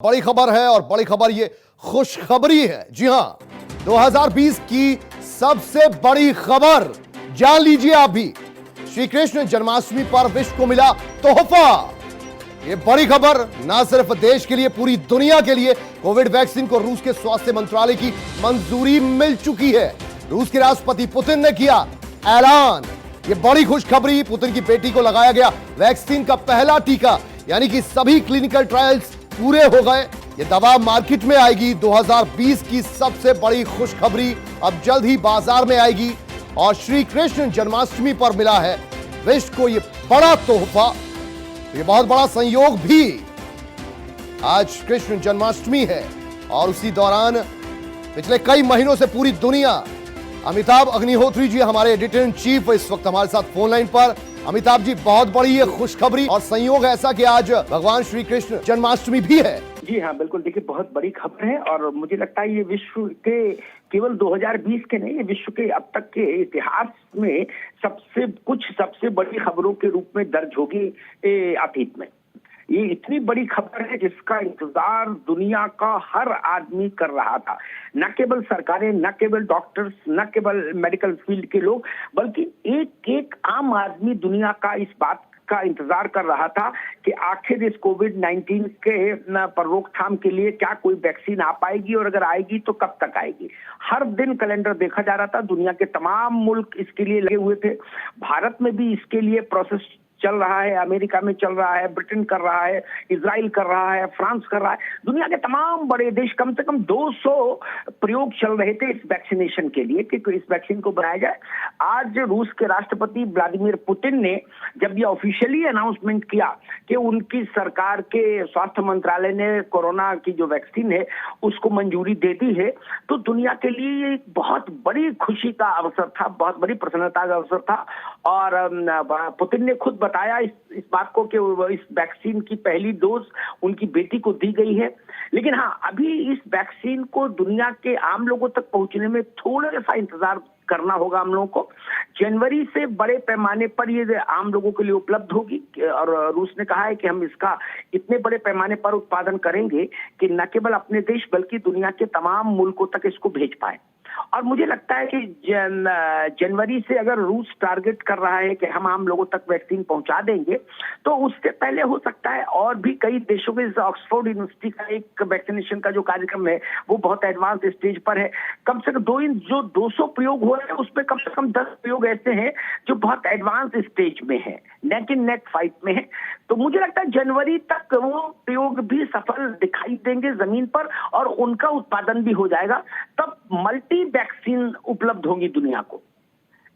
बड़ी खबर है और बड़ी खबर ये खुशखबरी है। जी हां, 2020 की सबसे बड़ी खबर जान लीजिए आप भी। श्री कृष्ण जन्माष्टमी पर विश्व को मिला तोहफा। ये बड़ी खबर ना सिर्फ देश के लिए, पूरी दुनिया के लिए। कोविड वैक्सीन को रूस के स्वास्थ्य मंत्रालय की मंजूरी मिल चुकी है। रूस के राष्ट्रपति पुतिन ने किया ऐलान। ये बड़ी खुशखबरी, पुतिन की बेटी को लगाया गया वैक्सीन का पहला टीका, यानी कि सभी क्लिनिकल ट्रायल्स पूरे हो गए। ये दवा मार्केट में आएगी। 2020 की सबसे बड़ी खुशखबरी अब जल्द ही बाजार में आएगी और श्री कृष्ण जन्माष्टमी पर मिला है विश्व को ये बड़ा तोहफा। ये बहुत बड़ा संयोग भी। आज कृष्ण जन्माष्टमी है और उसी दौरान पिछले कई महीनों से पूरी दुनिया, अमिताभ अग्निहोत्री जी हमारे एडिटर इन चीफ इस वक्त हमारे साथ फोन लाइन पर। अमिताभ जी, बहुत बड़ी ये खुशखबरी और संयोग ऐसा कि आज भगवान श्री कृष्ण जन्माष्टमी भी है। जी हाँ, बिल्कुल। देखिए, बहुत बड़ी खबर है और मुझे लगता है ये विश्व के केवल 2020 के नहीं, ये विश्व के अब तक के इतिहास में सबसे बड़ी खबरों के रूप में दर्ज होगी अतीत में। ये इतनी बड़ी खबर है जिसका इंतजार दुनिया का हर आदमी कर रहा था। न केवल सरकारें, न केवल डॉक्टर्स, न केवल मेडिकल फील्ड के लोग, बल्कि एक एक आम आदमी दुनिया का इस बात का इंतजार कर रहा था कि आखिर इस कोविड-19 के पर रोकथाम के लिए क्या कोई वैक्सीन आ पाएगी और अगर आएगी तो कब तक आएगी। हर दिन कैलेंडर देखा जा रहा था। दुनिया के तमाम मुल्क इसके लिए लगे हुए थे। भारत में भी इसके लिए प्रोसेस चल रहा है। अमेरिका में चल रहा है, ब्रिटेन कर रहा है, इजराइल कर रहा है, फ्रांस कर रहा है। दुनिया के तमाम बड़े देश, कम से कम 200 प्रयोग चल रहे थे इस वैक्सीनेशन के लिए कि इस वैक्सीन को बनाया जाए। आज रूस के राष्ट्रपति व्लादिमीर पुतिन ने जब ये ऑफिशियली अनाउंसमेंट किया कि उनकी सरकार के स्वास्थ्य मंत्रालय ने कोरोना की जो वैक्सीन है उसको मंजूरी दे दी है, तो दुनिया के लिए एक बहुत बड़ी खुशी का अवसर था, बहुत बड़ी प्रसन्नता का अवसर था। और पुतिन ने खुद बताया इस बात को कि इस वैक्सीन की पहली डोज उनकी बेटी को दी गई है। लेकिन हाँ, अभी इस वैक्सीन को दुनिया के आम लोगों तक पहुंचने में थोड़ा सा इंतजार करना होगा हम लोगों को। जनवरी से बड़े पैमाने पर ये आम लोगों के लिए उपलब्ध होगी और रूस ने कहा है कि हम इसका इतने बड़े पैमाने पर उत्पादन करेंगे कि न केवल अपने देश बल्कि दुनिया के तमाम मुल्कों तक इसको भेज पाए। और मुझे लगता है कि जनवरी से अगर रूस टारगेट कर रहा है कि हम आम लोगों तक वैक्सीन पहुंचा देंगे, तो उससे पहले हो सकता है और भी कई देशों के, जैसे ऑक्सफोर्ड यूनिवर्सिटी का एक वैक्सीनेशन का जो कार्यक्रम है वो बहुत एडवांस स्टेज पर है। कम से कम जो 200 प्रयोग हो रहे हैं उसमें कम से कम 10 प्रयोग ऐसे हैं जो बहुत एडवांस स्टेज में है, नेक इन नेक फाइट में है। तो मुझे लगता है जनवरी तक वो प्रयोग भी सफल दिखाई देंगे जमीन पर और उनका उत्पादन भी हो जाएगा। तब मल्टी वैक्सीन उपलब्ध होगी दुनिया को।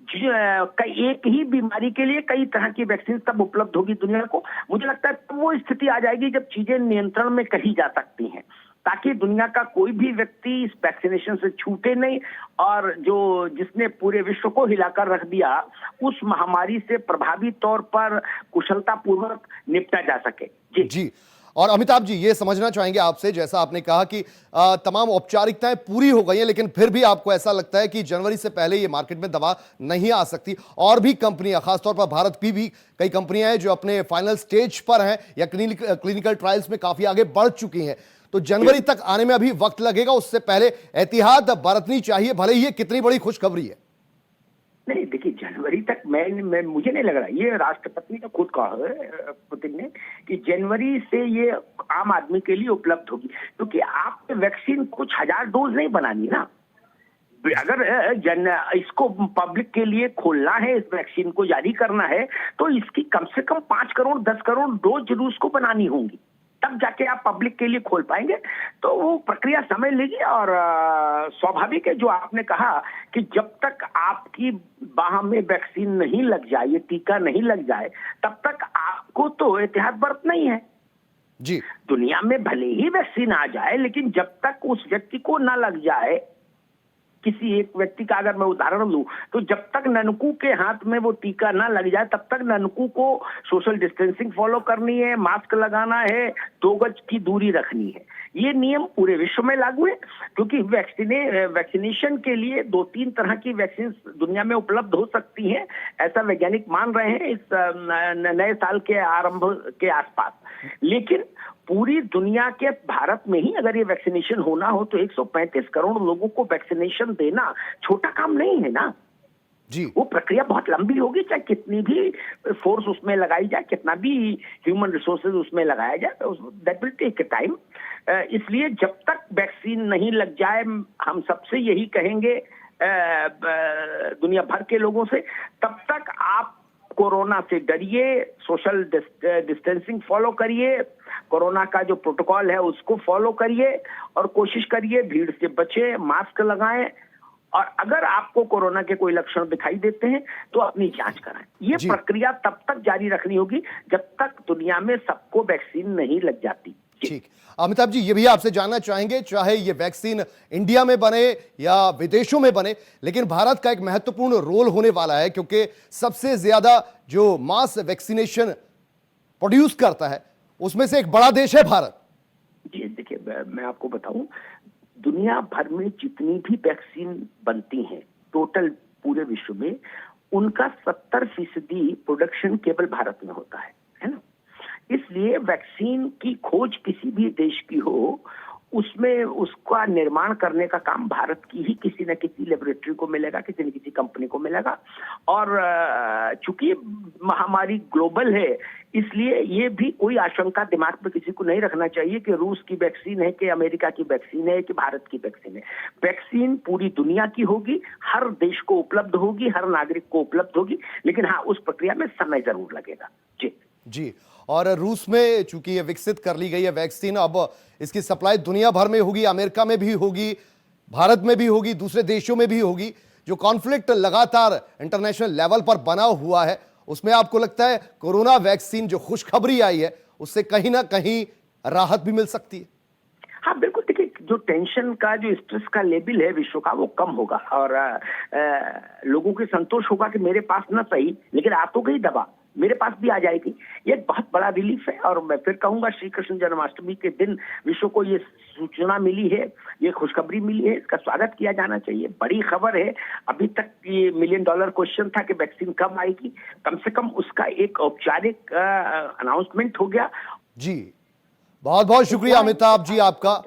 एक ही बीमारी के लिए कई तरह की वैक्सीन तब उपलब्ध होगी दुनिया को। मुझे लगता है तब वो स्थिति आ जाएगी जब चीजें नियंत्रण में कही जा सकती हैं, ताकि दुनिया का कोई भी व्यक्ति इस वैक्सीनेशन से छूटे नहीं और जिसने पूरे विश्व को हिलाकर रख दिया उस महामारी से प्रभावी तौर पर कुशलतापूर्वक निपटा जा सके। जी। और अमिताभ जी, ये समझना चाहेंगे आपसे, जैसा आपने कहा कि तमाम औपचारिकताएं पूरी हो गई हैं, लेकिन फिर भी आपको ऐसा लगता है कि जनवरी से पहले ये मार्केट में दवा नहीं आ सकती। और भी कंपनियां, खासतौर पर भारत की भी कई कंपनियां हैं जो अपने फाइनल स्टेज पर हैं या क्लिनिकल ट्रायल्स में काफी आगे बढ़ चुकी हैं। तो जनवरी तक आने में अभी वक्त लगेगा, उससे पहले एहतियात बरतनी चाहिए, भले ही ये कितनी बड़ी खुशखबरी है। नहीं, देखिए, जनवरी तक मुझे नहीं लग रहा। ये राष्ट्रपति ने खुद कहा है, पुतिन ने, कि जनवरी से ये आम आदमी के लिए उपलब्ध होगी, क्योंकि आप वैक्सीन कुछ हजार डोज नहीं बनानी ना। अगर इसको पब्लिक के लिए खोलना है, इस वैक्सीन को जारी करना है, तो इसकी कम से कम 5 करोड़ 10 करोड़ डोज जरूर उसको बनानी होंगी, तब जाके आप पब्लिक के लिए खोल पाएंगे। तो वो प्रक्रिया समय लेगी और स्वाभाविक है जो आपने कहा कि जब तक आपकी बाह में वैक्सीन नहीं लग जाए, ये टीका नहीं लग जाए, तब तक आपको तो एहतियात बरतना ही है। जी। दुनिया में भले ही वैक्सीन आ जाए, लेकिन जब तक उस व्यक्ति को ना लग जाए, किसी एक व्यक्ति का अगर मैं उदाहरण लूं, तो जब तक ननकू के हाथ में वो टीका ना लग जाए तब तक ननकू को सोशल डिस्टेंसिंग फॉलो करनी है, मास्क लगाना है, 2 गज की दूरी रखनी है। ये नियम पूरे विश्व में लागू है, क्योंकि वैक्सीनेशन के लिए 2-3 तरह की वैक्सीन दुनिया में उपलब्ध हो सकती हैं, ऐसा वैज्ञानिक मान रहे हैं इस नए साल के आरंभ के आसपास। लेकिन पूरी दुनिया के भारत में ही अगर ये वैक्सीनेशन होना हो तो 135 करोड़ लोगों को वैक्सीनेशन देना छोटा काम नहीं है ना जी। वो प्रक्रिया बहुत लंबी होगी, चाहे कितनी भी फोर्स उसमें लगाई जाए, कितना भी ह्यूमन रिसोर्सेज उसमें लगाया जाए, दैट विल टेक टाइम। इसलिए जब तक वैक्सीन नहीं लग जाए, हम सबसे यही कहेंगे दुनिया भर के लोगों से, तब तक आप कोरोना से डरिए, सोशल डिस्टेंसिंग फॉलो करिए, कोरोना का जो प्रोटोकॉल है उसको फॉलो करिए और कोशिश करिए भीड़ से बचें, मास्क लगाएं, और अगर आपको कोरोना के कोई लक्षण दिखाई देते हैं तो अपनी जांच कराएं। ये प्रक्रिया तब तक जारी रखनी होगी जब तक दुनिया में सबको वैक्सीन नहीं लग जाती। ठीक, अमिताभ जी, ये भी आपसे जानना चाहेंगे, चाहे ये वैक्सीन इंडिया में बने या विदेशों में बने, लेकिन भारत का एक महत्वपूर्ण रोल होने वाला है, क्योंकि सबसे ज्यादा जो मास वैक्सीनेशन प्रोड्यूस करता है उसमें से एक बड़ा देश है भारत। जी देखिए, मैं आपको बताऊं, दुनिया भर में जितनी भी वैक्सीन बनती हैं टोटल पूरे विश्व में, उनका 70% प्रोडक्शन केवल भारत में होता है ना। इसलिए वैक्सीन की खोज किसी भी देश की हो, उसमें उसका निर्माण करने का काम भारत की ही किसी न किसी लेबोरेटरी को मिलेगा, किसी न किसी कंपनी को मिलेगा। और चूंकि महामारी ग्लोबल है, इसलिए ये भी कोई आशंका दिमाग में किसी को नहीं रखना चाहिए कि रूस की वैक्सीन है कि अमेरिका की वैक्सीन है कि भारत की वैक्सीन है। वैक्सीन पूरी दुनिया की होगी, हर देश को उपलब्ध होगी, हर नागरिक को उपलब्ध होगी, लेकिन हाँ, उस प्रक्रिया में समय जरूर लगेगा। जी, और रूस में चूंकि ये विकसित कर ली गई है वैक्सीन, अब इसकी सप्लाई दुनिया भर में होगी, अमेरिका में भी होगी, भारत में भी होगी, दूसरे देशों में भी होगी। जो कॉन्फ्लिक्ट लगातार इंटरनेशनल लेवल पर बना हुआ है, उसमें आपको लगता है कोरोना वैक्सीन जो खुशखबरी आई है उससे कहीं ना कहीं राहत भी मिल सकती है? हाँ बिल्कुल, देखिए, जो टेंशन का, जो स्ट्रेस का लेवल है विश्व का, वो कम होगा और लोगों को संतोष होगा कि मेरे पास ना सही लेकिन आ तो गई दवा, मेरे पास भी आ जाएगी। ये एक बहुत बड़ा रिलीफ है। और मैं फिर कहूंगा, श्री कृष्ण जन्माष्टमी के दिन विश्व को ये सूचना मिली है, ये खुशखबरी मिली है, इसका स्वागत किया जाना चाहिए। बड़ी खबर है। अभी तक ये $1 मिलियन क्वेश्चन था कि वैक्सीन कब आएगी, कम से कम उसका एक औपचारिक अनाउंसमेंट हो गया। जी, बहुत बहुत शुक्रिया अमिताभ जी आपका।